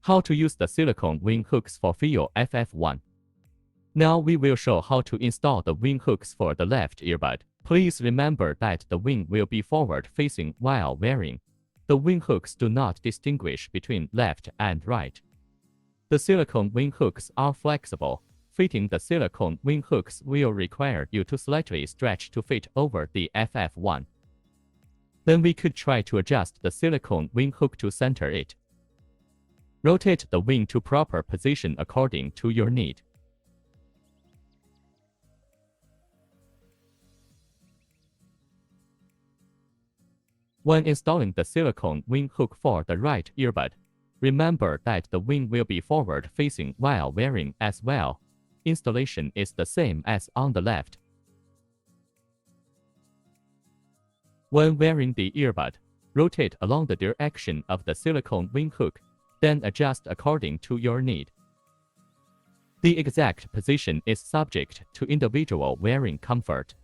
How to use the silicone wing hooks for FiiO FF1. Now we will show how to install the wing hooks for the left earbud. Please remember that the wing will be forward facing while wearing. The wing hooks do not distinguish between left and right. The silicone wing hooks are flexible. Fitting the silicone wing hooks will require you to slightly stretch to fit over the FF1. Then we could try to adjust the silicone wing hook to center it. Rotate the wing to proper position according to your need. When installing the silicone wing hook for the right earbud, remember that the wing will be forward facing while wearing as well. Installation is the same as on the left. When wearing the earbud, rotate along the direction of the silicone wing hook, then adjust according to your need. The exact position is subject to individual wearing comfort.